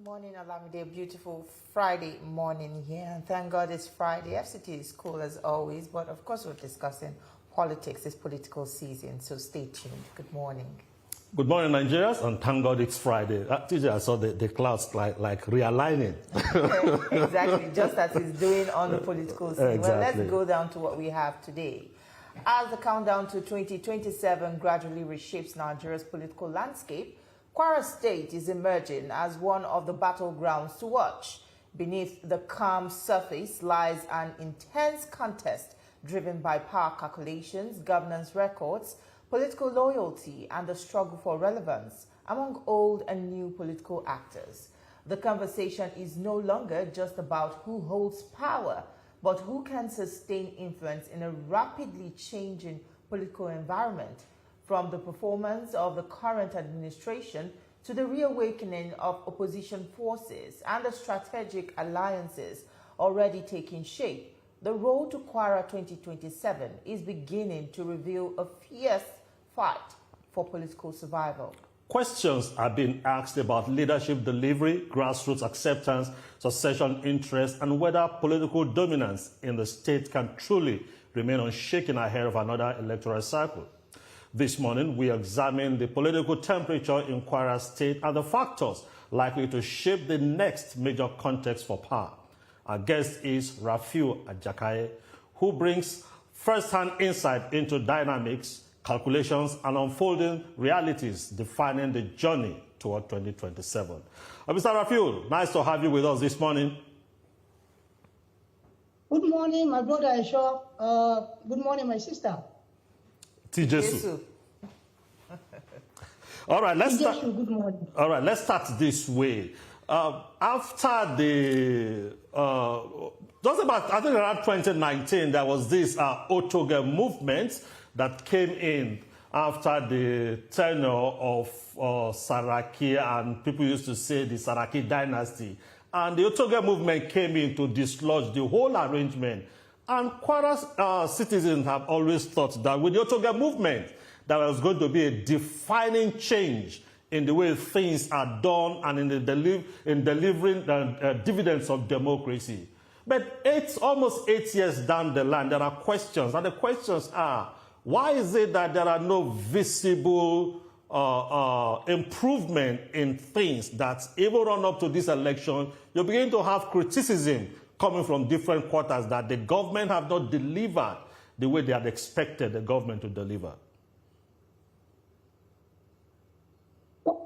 Morning, Alamide. Beautiful Friday morning here, and thank God it's Friday. FCT is cool as always, but of course we're discussing politics this political season, so stay tuned. Good morning. Good morning, Nigerians, and thank God it's Friday. TJ, I saw the clouds like realigning. Exactly, just as it's doing on the political scene. Exactly. Well, let's go down to what we have today. As the countdown to 2027 gradually reshapes Nigeria's political landscape, Kwara State is emerging as one of the battlegrounds to watch. Beneath the calm surface lies an intense contest driven by power calculations, governance records, political loyalty, and the struggle for relevance among old and new political actors. The conversation is no longer just about who holds power, but who can sustain influence in a rapidly changing political environment, from the performance of the current administration to the reawakening of opposition forces and the strategic alliances already taking shape. The road to Kwara 2027 is beginning to reveal a fierce fight for political survival. Questions are being asked about leadership delivery, grassroots acceptance, succession interest, and whether political dominance in the state can truly remain unshaken ahead of another electoral cycle. This morning, we examine the political temperature in Kwara State and the factors likely to shape the next major context for power. Our guest is Rafiu Ajakaye, who brings first-hand insight into dynamics, calculations, and unfolding realities defining the journey toward 2027. Mr. Rafiu, nice to have you with us this morning. Good morning, my brother Aisha. Good morning, my sister. Tijesu. All right, let's start. Good morning. All right, let's start this way. After the just about, I think around 2019, there was this Otoge movement that came in after the tenure of Saraki, and people used to say the Saraki dynasty. And the Otoge movement came in to dislodge the whole arrangement. And Kwara citizens have always thought that with the Otoge movement, there was going to be a defining change in the way things are done and in delivering dividends of democracy. But it's almost 8 years down the line, there are questions. And the questions are, why is it that there are no visible improvement in things that even run up to this election, you begin to have criticism coming from different quarters that the government have not delivered the way they had expected the government to deliver?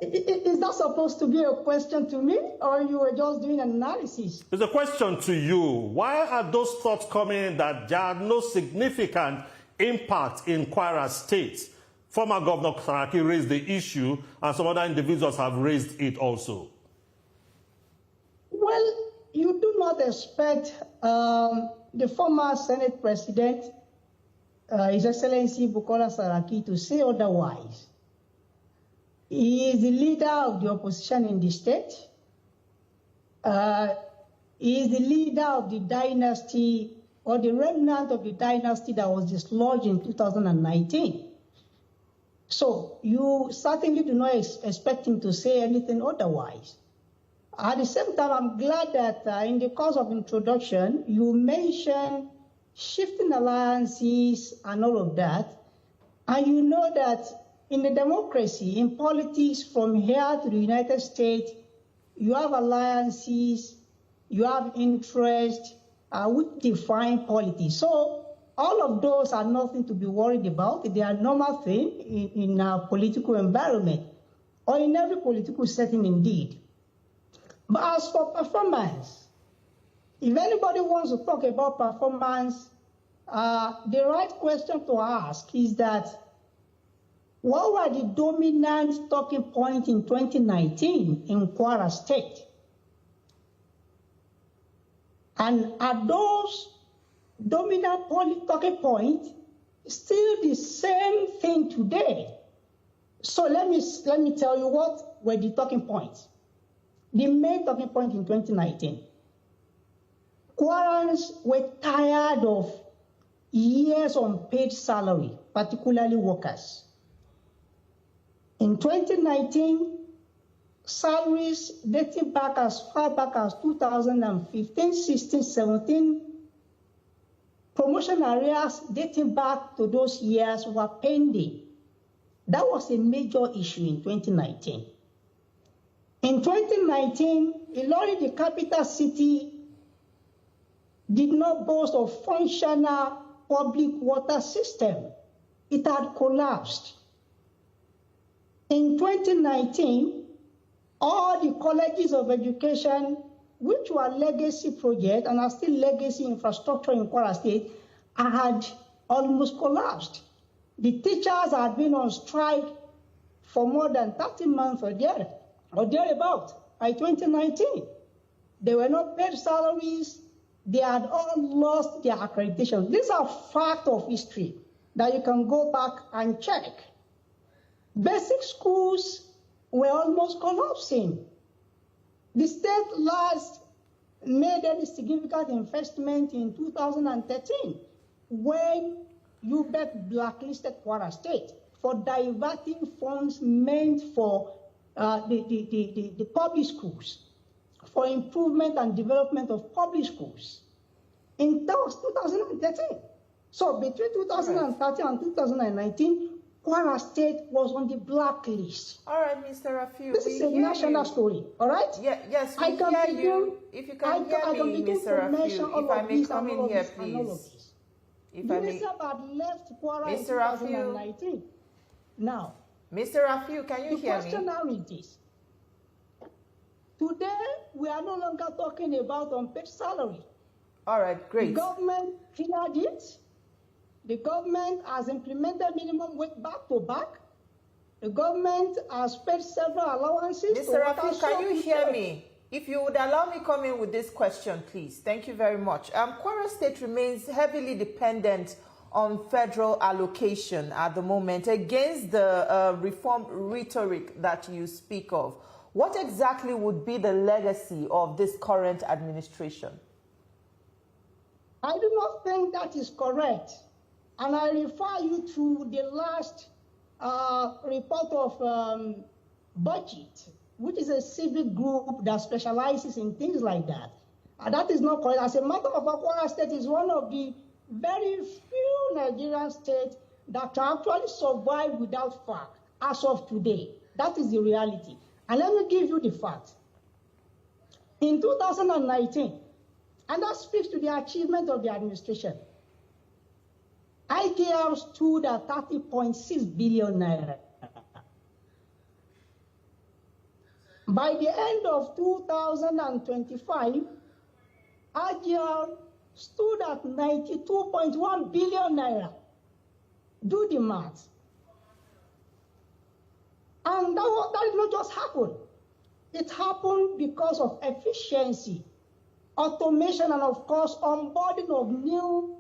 Is that supposed to be a question to me, or you were just doing an analysis? It's a question to you. Why are those thoughts coming in that there are no significant impact in Kwara State? Former Governor Saraki raised the issue, and some other individuals have raised it also. Well, you do not expect the former Senate President, His Excellency Bukola Saraki, to say otherwise. He is the leader of the opposition in the state. He is the leader of the dynasty, or the remnant of the dynasty that was dislodged in 2019. So you certainly do not expect him to say anything otherwise. At the same time, I'm glad that in the course of introduction, you mentioned shifting alliances and all of that. And you know that in the democracy, in politics, from here to the United States, you have alliances, you have interest, which define politics. So all of those are nothing to be worried about. They are normal thing in a political environment, or in every political setting indeed. But as for performance, if anybody wants to talk about performance, the right question to ask is that, what were the dominant talking points in 2019 in Kwara State? And are those dominant talking points still the same thing today? So let me tell you what were the talking points. The main talking point in 2019. Kwarans were tired of years on paid salary, particularly workers. In 2019, salaries dating back as far back as 2015, 16, 17, promotion areas dating back to those years were pending. That was a major issue in 2019. In 2019, Ilorin, the capital city, did not boast of functional public water system. It had collapsed. In 2019, all the colleges of education, which were legacy projects and are still legacy infrastructure in Kwara State, had almost collapsed. The teachers had been on strike for more than 30 months or thereabout by 2019. They were not paid salaries. They had all lost their accreditation. These are facts of history that you can go back and check. Basic schools were almost collapsing. The state last made a significant investment in 2013 when UBEC blacklisted Kwara State for diverting funds meant for the public schools, for improvement and development of public schools. That was 2013. So between 2013 and 2019, Kwara State was on the blacklist. All right, Mr. Rafiu. This is a national story, all right? Yeah, yes, we hear you. If you can hear me, Mr. Rafiu, if I may come in here, please. If I may. Had left Kwara in Mr. Rafiu. 2019. Now, Mr. Rafiu, can you hear me? The question now is this. Today, we are no longer talking about unpaid salary. All right, great. The government cleared it. The government has implemented minimum wage back to back. The government has paid several allowances. Mr. Rafiu, can you hear me? If you would allow me come in with this question, please. Thank you very much. Kwara State remains heavily dependent on federal allocation at the moment against the reform rhetoric that you speak of. What exactly would be the legacy of this current administration? I do not think that is correct. And I refer you to the last report of budget, which is a civic group that specializes in things like that. And that is not correct. As a matter of fact, Kwara State is one of the very few Nigerian states that can actually survive without FAC as of today. That is the reality. And let me give you the fact. In 2019, and that speaks to the achievement of the administration, IKR stood at 30.6 billion naira. By the end of 2025, IKR stood at 92.1 billion naira. Do the math. And that did not just happen. It happened because of efficiency, automation, and of course, onboarding of new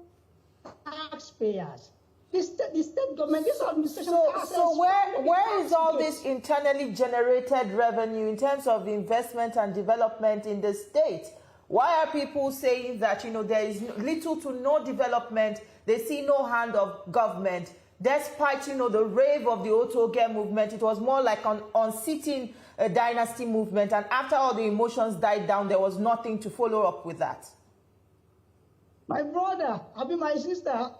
taxpayers. The state government, this administration. So where is all this internally generated revenue in terms of investment and development in the state? Why are people saying that, there is little to no development, they see no hand of government, despite, the rave of the Otoge movement? It was more like an unseating dynasty movement, and after all the emotions died down, there was nothing to follow up with that. My brother, my sister,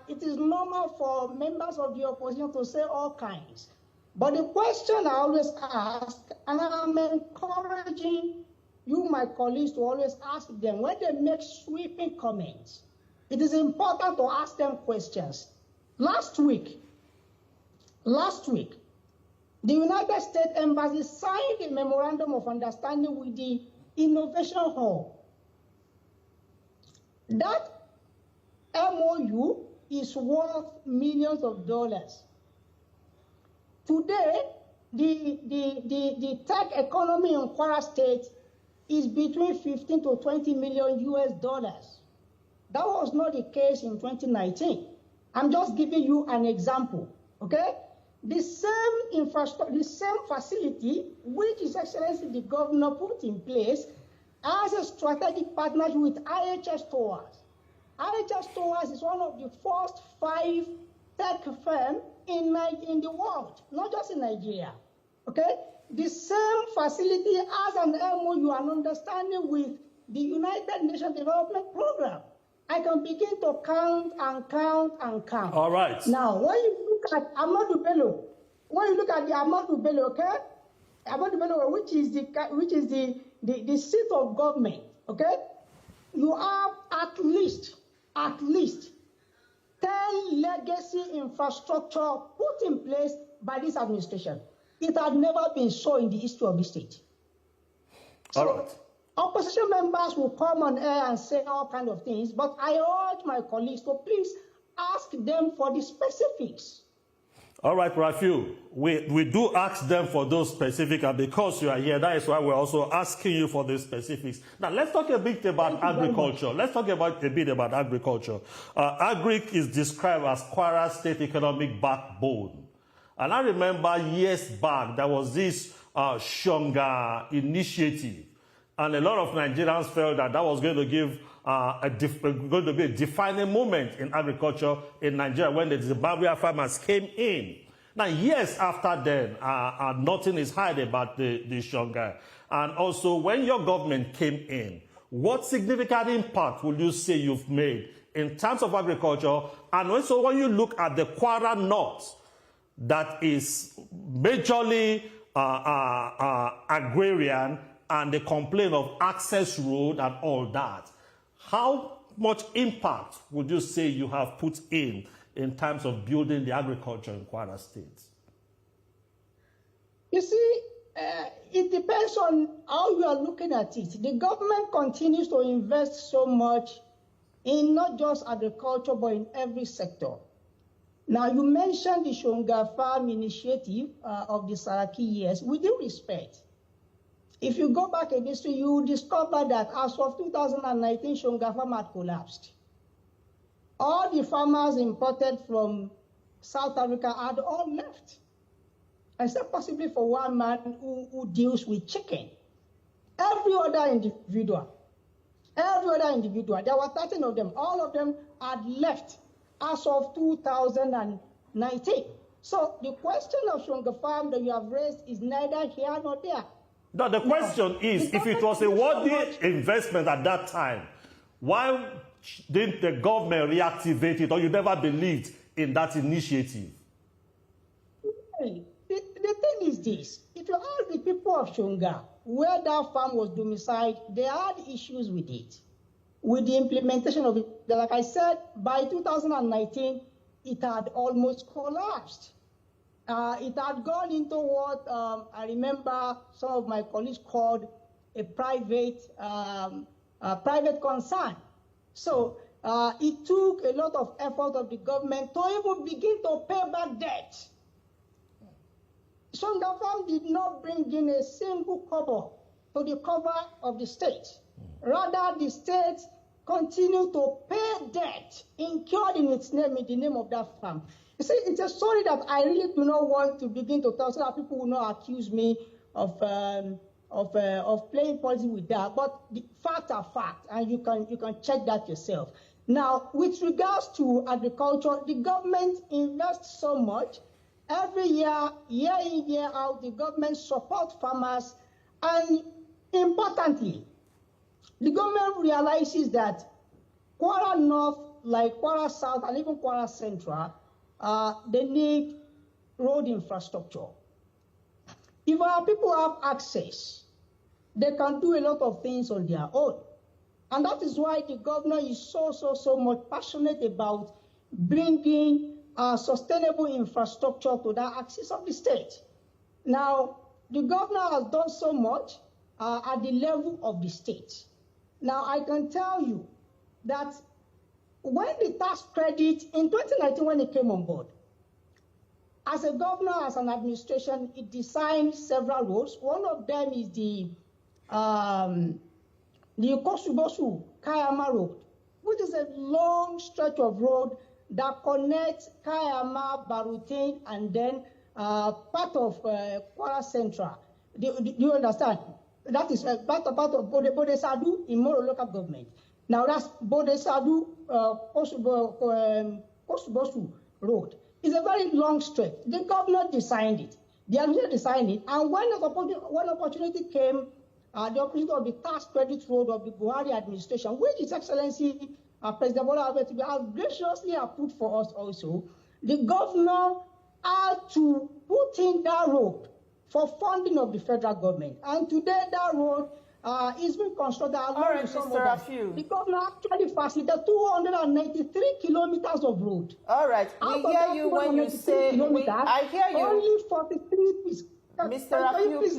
it is normal for members of the opposition to say all kinds. But the question I always ask, and I'm encouraging you, my colleagues, to always ask them, when they make sweeping comments, it is important to ask them questions. Last week, the United States Embassy signed a memorandum of understanding with the Innovation Hub. That MOU is worth millions of dollars. Today, the tech economy in Kwara State is between 15 to 20 million US dollars. That was not the case in 2019. I'm just giving you an example, okay? The same infrastructure, the same facility, which His Excellency the Governor put in place, as a strategic partnership with IHS Towers. IHS Towers is one of the first 5 tech firms in the world, not just in Nigeria. Okay? the same facility as an MOU and understanding with the United Nations Development Program. I can begin to count and count and count. All right. Now, when you look at Amadou Bello, the Amadou Bello, okay? Amadou Bello, which is the seat of government, okay? You have at least 10 legacy infrastructure put in place by this administration. It had never been so in the history of the state. All right. Opposition members will come on air and say all kinds of things, but I urge my colleagues to please ask them for the specifics. All right, Rafiu, we do ask them for those specifics, and because you are here, that is why we're also asking you for the specifics. Now, let's talk a bit about agriculture. Let's talk a bit about agriculture. Agric is described as Kwara State economic backbone. And I remember years back, there was this Shonga initiative, and a lot of Nigerians felt that that was going to give going to be a defining moment in agriculture in Nigeria when the Zimbabwean farmers came in. Now, years after then, nothing is hidden about the Shonga. And also, when your government came in, what significant impact would you say you've made in terms of agriculture? And also, when you look at the Kwara North, that is majorly agrarian, and they complain of access road and all that. How much impact would you say you have put in terms of building the agriculture in Kwara State? You see, it depends on how you are looking at it. The government continues to invest so much in not just agriculture, but in every sector. Now, you mentioned the Shonga Farm initiative of the Saraki years. With due respect, if you go back in history, you will discover that as of 2019, Shonga Farm had collapsed. All the farmers imported from South Africa had all left, except possibly for one man who deals with chicken. Every other individual, there were 13 of them, all of them had left as of 2019. So the question of Shonga Farm that you have raised is neither here nor there. No, the question is, if it was a worthy investment at that time, why didn't the government reactivate it, or you never believed in that initiative? The thing is this. If you ask the people of Shonga where that farm was domiciled, they had issues with it, with the implementation of it. Like I said, by 2019, it had almost collapsed. It had gone into what I remember some of my colleagues called a private concern. So it took a lot of effort of the government to even begin to pay back debt. Shonga Farm did not bring in a single kobo to the cover of the state. Rather, the state continued to pay debt incurred in its name, in the name of that farm. You see, it's a story that I really do not want to begin to tell, so that people will not accuse me of playing policy with that. But the facts are facts, and you can check that yourself. Now, with regards to agriculture, the government invests so much. Every year, year in, year out, the government supports farmers, and importantly, the government realizes that Kwara North, like Kwara South, and even Kwara Central, they need road infrastructure. If our people have access, they can do a lot of things on their own. And that is why the governor is so much passionate about bringing sustainable infrastructure to that axis of the state. Now, the governor has done so much at the level of the state. Now, I can tell you that when the tax credit in 2019, when it came on board, as a governor, as an administration, it designed several roads. One of them is the Kosubosu Kayama Road, which is a long stretch of road that connects Kayama, Barutain, and then part of Kwara Central. Do you understand? That is part of Bode Sadu in Moro local government. Now that's Bode Sadu Kosubosu Road. It's a very long stretch. The governor designed it. The administration designed it, and when opportunity came, the opportunity of the tax credit road of the Buhari administration, which His Excellency President Bola Ahmed Tinubu has graciously approved for us also, the governor had to put in that road for funding of the federal government. And today that road is being constructed along with some others. The governor actually facilitated 293 kilometers of road. All right, we hear you when you say, I hear you. Only 43 is. Mr. Rafiu, please,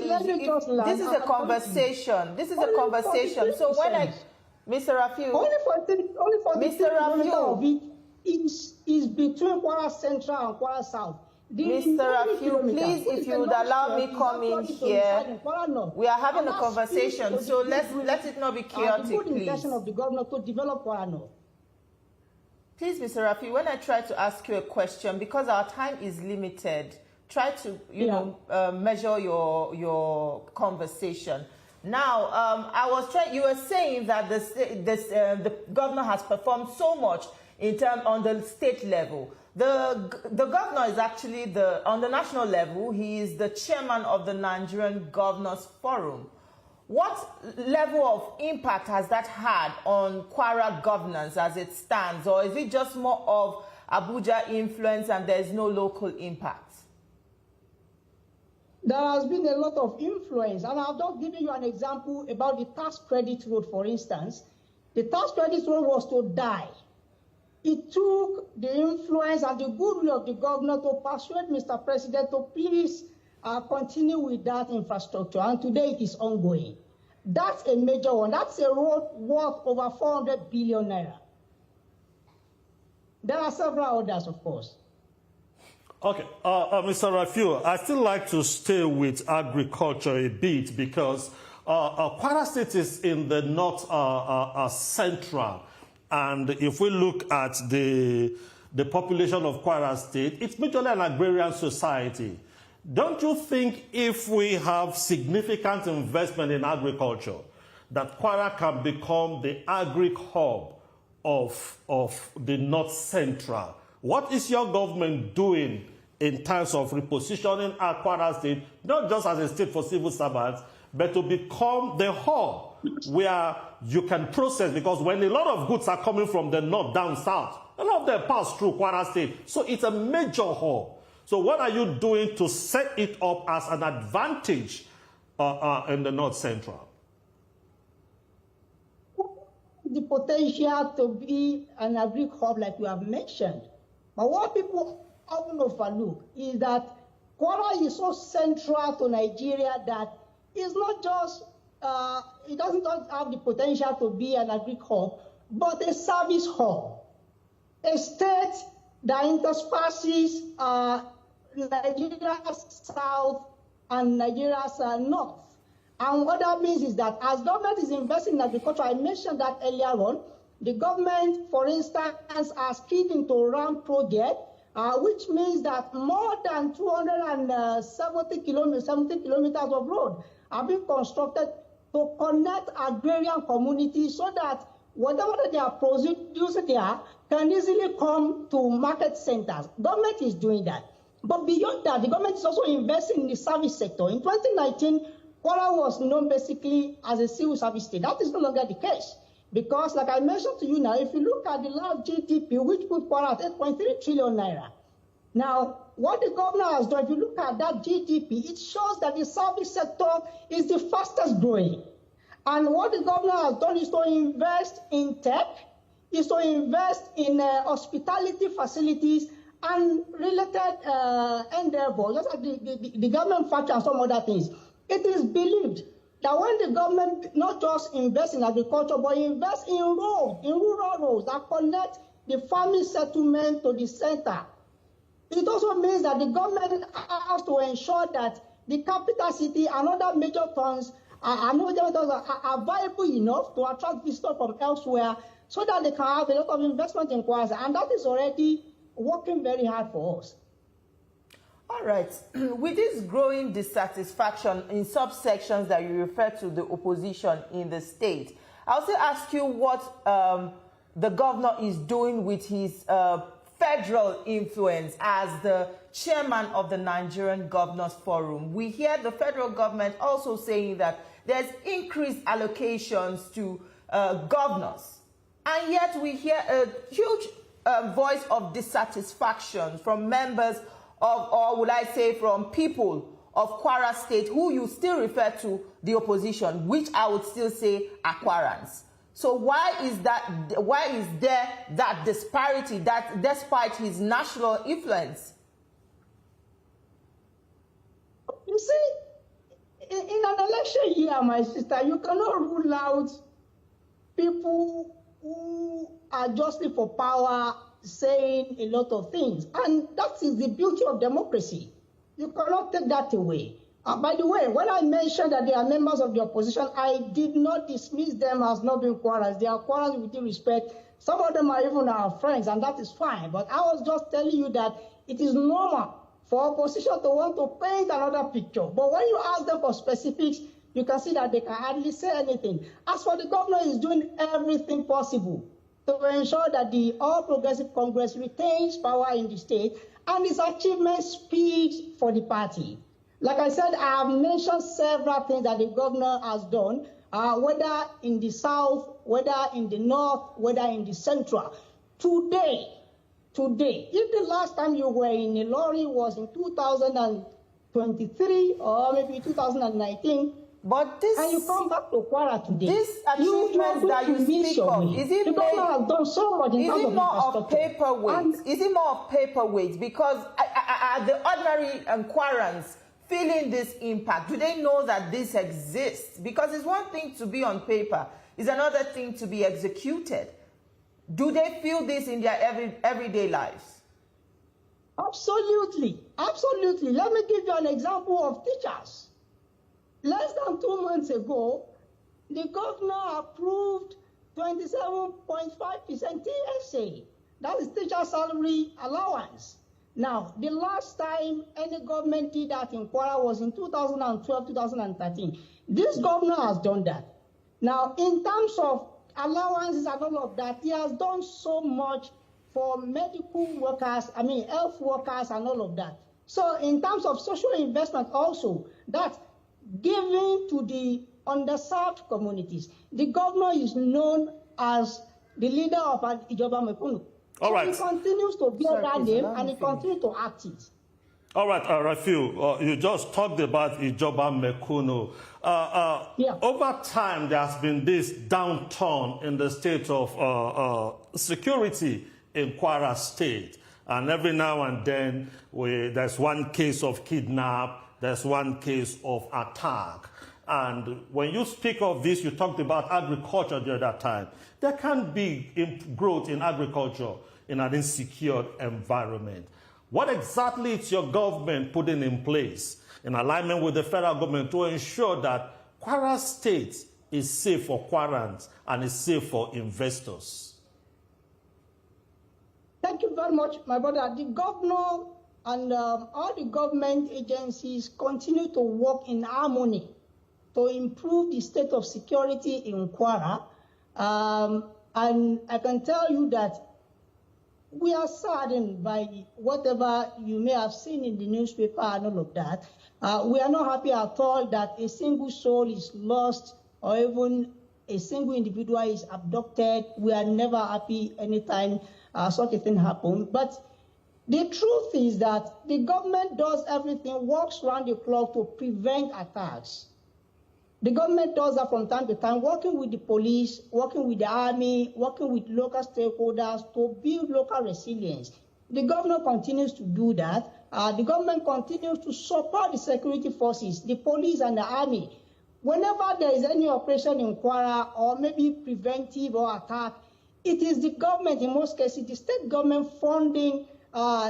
this is a conversation. This is a conversation. So when Mr. Rafiu, only 43 kilometers of it is between Kwara Central and Kwara South. Mr. Rafiu, please, if you would allow me come in here, we are having a conversation, so let it not be chaotic, please. Intention of the governor to develop Kwara North. Please, Mr. Rafiu, when I try to ask you a question, because our time is limited, try to measure your conversation. Now, you were saying that the governor has performed so much on the state level. The governor is actually on the national level. He is the chairman of the Nigerian Governors Forum. What level of impact has that had on Kwara governance as it stands, or is it just more of Abuja influence and there is no local impact? There has been a lot of influence, and I've just given you an example about the tax credit road, for instance. The tax credit road was to die. It took the influence and the goodwill of the governor to persuade Mr. President to please continue with that infrastructure, and today it is ongoing. That's a major one. That's a road worth over 400 billion naira. There are several others, of course. Okay, Mr. Rafiu, I still like to stay with agriculture a bit because Kwara State is in the north central, and if we look at the population of Kwara State, it's majorly an agrarian society. Don't you think if we have significant investment in agriculture, that Kwara can become the agri-hub of the north central? What is your government doing in terms of repositioning our Kwara State, not just as a state for civil servants, but to become the hub where you can process? Because when a lot of goods are coming from the north down south, a lot of them pass through Kwara State. So it's a major hub. So what are you doing to set it up as an advantage in the north central? The potential to be an agri-hub like you have mentioned. But what people often overlook is that Kwara is so central to Nigeria that it's not just, it doesn't just have the potential to be an agri-hub, but a service hub. A state that intersperses Nigeria's south and Nigeria's north. And what that means is that as government is investing in agriculture, I mentioned that earlier on, the government, for instance, has keyed into RAM project, which means that more than 270 kilometers of road are being constructed to connect agrarian communities so that whatever they are producing there can easily come to market centers. Government is doing that. But beyond that, the government is also investing in the service sector. In 2019, Kwara was known basically as a civil service state. That is no longer the case. Because, like I mentioned to you now, if you look at the last GDP, which put Kwara at 8.3 trillion naira. Now, what the governor has done, if you look at that GDP, it shows that the service sector is the fastest growing. And what the governor has done is to invest in tech, is to invest in hospitality facilities and related endeavors, just like the government factor and some other things. It is believed that when the government not just invests in agriculture, but invests in roads, in rural roads that connect the farming settlement to the center, it also means that the government has to ensure that the capital city and other major towns are viable enough to attract visitors from elsewhere so that they can have a lot of investment in Kwara. And that is already working very hard for us. All right. With this growing dissatisfaction in subsections that you refer to the opposition in the state, I also ask you what the governor is doing with his federal influence as the chairman of the Nigerian Governors Forum. We hear the federal government also saying that there's increased allocations to governors. And yet we hear a huge voice of dissatisfaction from members of, or would I say from people of Kwara State, who you still refer to the opposition, which I would still say are Kwarans. So why is there that disparity, that despite his national influence? You see, in an election year, my sister, you cannot rule out people who are justly for power saying a lot of things. And that is the beauty of democracy. You cannot take that away. By the way, when I mentioned that they are members of the opposition, I did not dismiss them as not being Kwaras. They are Kwaras with due respect. Some of them are even our friends, and that is fine. But I was just telling you that it is normal for opposition to want to paint another picture. But when you ask them for specifics, you can see that they can hardly say anything. As for the governor, he's doing everything possible to ensure that the All Progressive Congress retains power in the state, and its achievement speaks for the party. Like I said, I have mentioned several things that the governor has done, whether in the south, whether in the north, whether in the central. Today, if the last time you were in a lorry was in 2023 or maybe 2019, but this, and you come back to Kwara today, this achievement that you speak of, is it more of paperweight? Is it more of paperweight? Because the ordinary Kwarans feeling this impact, do they know that this exists? Because it's one thing to be on paper, it's another thing to be executed. Do they feel this in their everyday lives? Absolutely, absolutely. Let me give you an example of teachers. Less than 2 months ago, the governor approved 27.5% TSA. That is teacher salary allowance. Now, the last time any government did that in Kwara was in 2012, 2013. This governor has done that. Now, in terms of allowances and all of that, he has done so much for medical workers, health workers and all of that. So in terms of social investment also, that giving to the underserved communities, the governor is known as the leader of Ijoba Mekunu. All right. He continues to bear that name and he continues to act it. All right, Rafiu, you just talked about Ijoba Mekunu. Over time, there has been this downturn in the state of security in Kwara State. And every now and then, there's one case of kidnap, there's one case of attack. And when you speak of this, you talked about agriculture the other time. There can be growth in agriculture in an insecure environment. What exactly is your government putting in place in alignment with the federal government to ensure that Kwara State is safe for Kwarans and is safe for investors? Thank you very much, my brother. The governor and all the government agencies continue to work in harmony to improve the state of security in Kwara. And I can tell you that we are saddened by whatever you may have seen in the newspaper and all of that. We are not happy at all that a single soul is lost or even a single individual is abducted. We are never happy anytime such a thing happens. But the truth is that the government does everything, works around the clock to prevent attacks. The government does that from time to time, working with the police, working with the army, working with local stakeholders to build local resilience. The governor continues to do that. The government continues to support the security forces, the police and the army. Whenever there is any operation in Kwara or maybe preventive or attack, it is the government, in most cases, the state government funding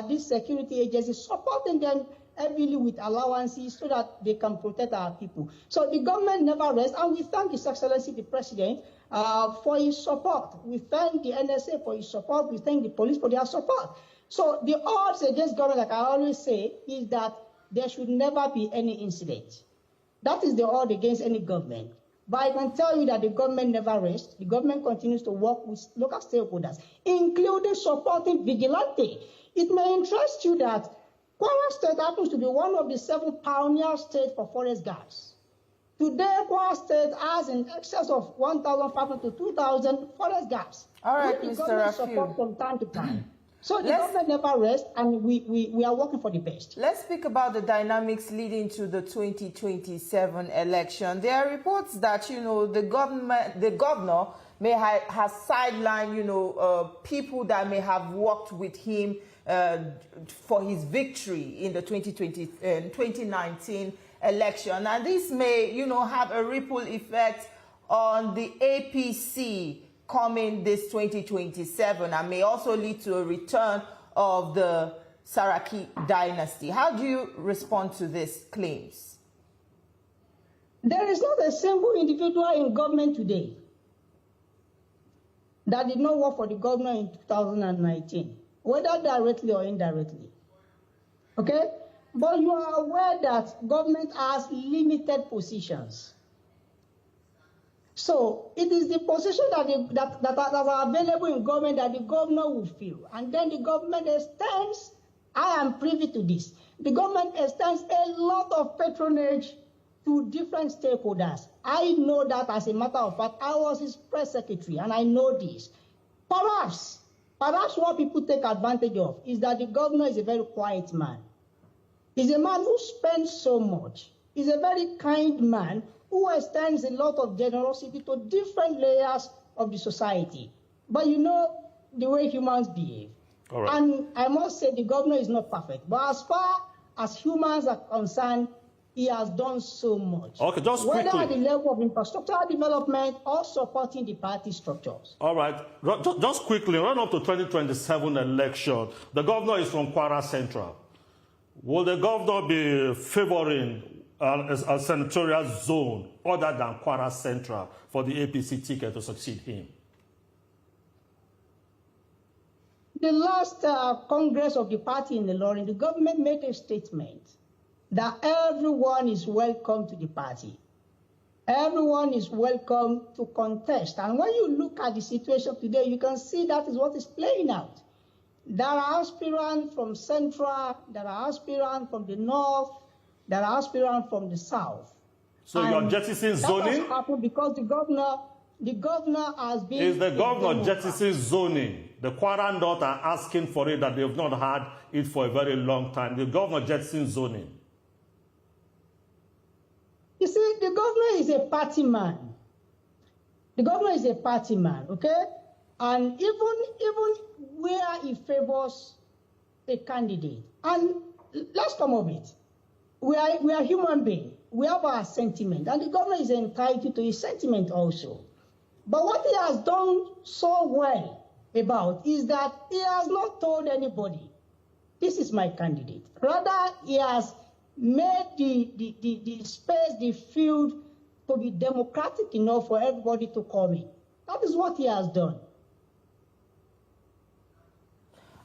these security agencies, supporting them heavily with allowances so that they can protect our people. So the government never rests, and we thank His Excellency the President for his support. We thank the NSA for his support. We thank the police for their support. So the odds against government, like I always say, is that there should never be any incident. That is the odds against any government. But I can tell you that the government never rests. The government continues to work with local stakeholders, including supporting vigilante. It may interest you that Kwara State happens to be one of the 7 pioneer states for forest gas. Today, Kwara State has in excess of 1,500 to 2,000 forest gas. All right, which Mr. the government Rafiu. support from time to time. So the government never rests, and we are working for the best. Let's speak about the dynamics leading to the 2027 election. There are reports that, the governor may have sidelined, people that may have worked with him for his victory in the 2019 election. And this may, have a ripple effect on the APC coming this 2027 and may also lead to a return of the Saraki dynasty. How do you respond to these claims? There is not a single individual in government today that did not work for the governor in 2019, whether directly or indirectly. Okay? But you are aware that government has limited positions. So it is the position that are available in government that the governor will fill. And then the government extends, I am privy to this, the government extends a lot of patronage to different stakeholders. I know that as a matter of fact. I was his press secretary and I know this. Perhaps what people take advantage of is that the governor is a very quiet man. He's a man who spends so much. He's a very kind man who extends a lot of generosity to different layers of the society. But you know the way humans behave. All right. And I must say the governor is not perfect. But as far as humans are concerned, he has done so much. Okay, just whether quickly. at the level of infrastructural development or supporting the party structures. All right. Just quickly, run up to 2027 election. The governor is from Kwara Central. Will the governor be favoring a senatorial zone other than Kwara Central for the APC ticket to succeed him? The last Congress of the party in the Ilorin, the government made a statement that everyone is welcome to the party. Everyone is welcome to contest. And when you look at the situation today, you can see that is what is playing out. There are aspirants from Central, there are aspirants from the North, there are aspirants from the South. So you're jettisoning zoning? That has happened because the governor has been... Is the governor jettisoning zoning? The Kwara North are asking for it that they have not had it for a very long time. The governor jettisoning zoning. You see, the governor is a party man. The governor is a party man, okay? And even where he favors a candidate, and let's come of it. We are human beings. We have our sentiment, and the governor is entitled to his sentiment also. But what he has done so well about is that he has not told anybody, this is my candidate. Rather, he has made the space, the field, to be democratic enough for everybody to come in. That is what he has done.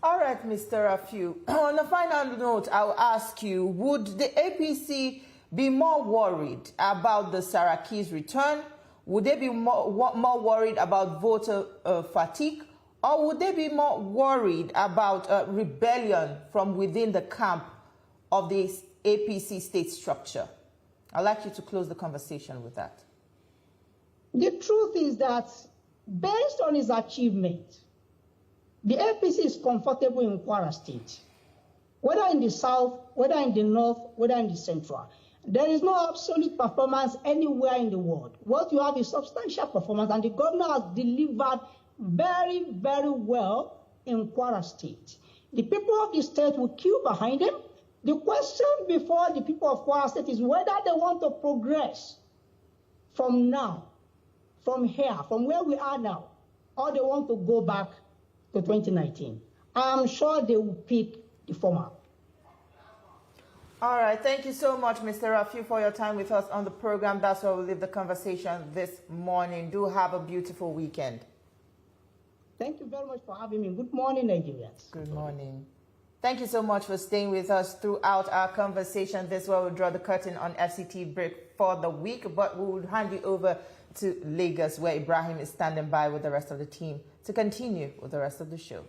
All right, Mr. Rafiu. On a final note, I'll ask you, would the APC be more worried about the Saraki's return? Would they be more worried about voter fatigue? Or would they be more worried about rebellion from within the camp of the APC state structure? I'd like you to close the conversation with that. The truth is that based on his achievement, the APC is comfortable in Kwara State, whether in the South, whether in the North, whether in the Central. There is no absolute performance anywhere in the world. What you have is substantial performance, and the governor has delivered very, very well in Kwara State. The people of the state will queue behind him. The question before the people of Kwara State is whether they want to progress from now, from here, from where we are now, or they want to go back to 2019. I'm sure they will pick the former. All right. Thank you so much, Mr. Rafiu, for your time with us on the program. That's where we'll leave the conversation this morning. Do have a beautiful weekend. Thank you very much for having me. Good morning, Nigerians. Good morning. Thank you so much for staying with us throughout our conversation. This is where we'll draw the curtain on FCT break for the week, but we will hand you over to Lagos, where Ibrahim is standing by with the rest of the team to continue with the rest of the show.